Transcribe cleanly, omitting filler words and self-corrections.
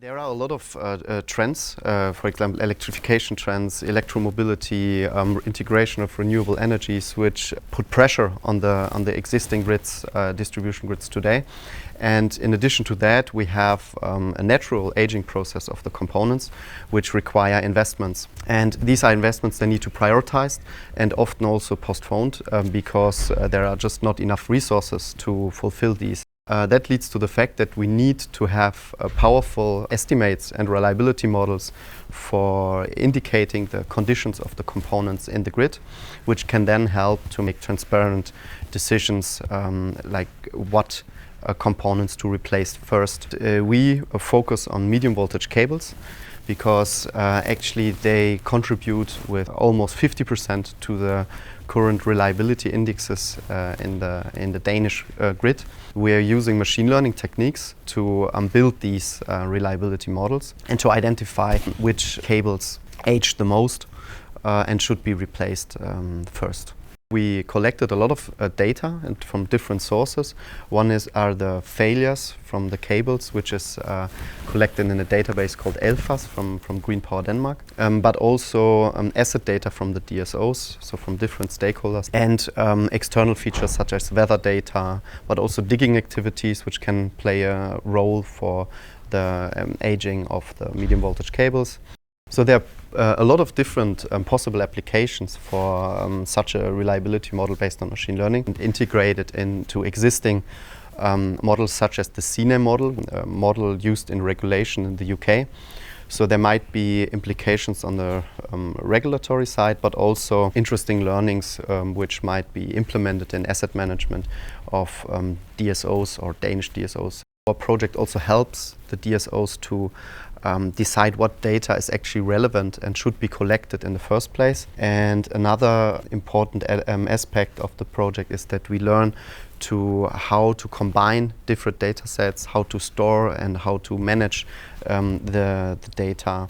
There are a lot of trends, for example, electrification trends, electromobility, integration of renewable energies, which put pressure on the existing grids, distribution grids today. And in addition to that, we have a natural aging process of the components, which require investments. And these are investments that need to prioritize and often also postponed because there are just not enough resources to fulfill these. That leads to the fact that we need to have powerful estimates and reliability models for indicating the conditions of the components in the grid, which can then help to make transparent decisions like what components to replace first. We focus on medium voltage cables because actually they contribute with almost 50% to the current reliability indexes in the Danish grid. We are using machine learning techniques to build these reliability models and to identify which cables age the most and should be replaced first. We collected a lot of data and from different sources. One are the failures from the cables, which is collected in a database called ELFAS from Green Power Denmark, but also asset data from the DSOs, so from different stakeholders, and external features such as weather data, but also digging activities, which can play a role for the aging of the medium voltage cables. So there are a lot of different possible applications for such a reliability model based on machine learning and integrated into existing models such as the CNAM model, a model used in regulation in the UK. So there might be implications on the regulatory side, but also interesting learnings which might be implemented in asset management of DSOs or Danish DSOs. Our project also helps the DSOs to decide what data is actually relevant and should be collected in the first place. And another important aspect of the project is that we learn how to combine different data sets, how to store and how to manage the data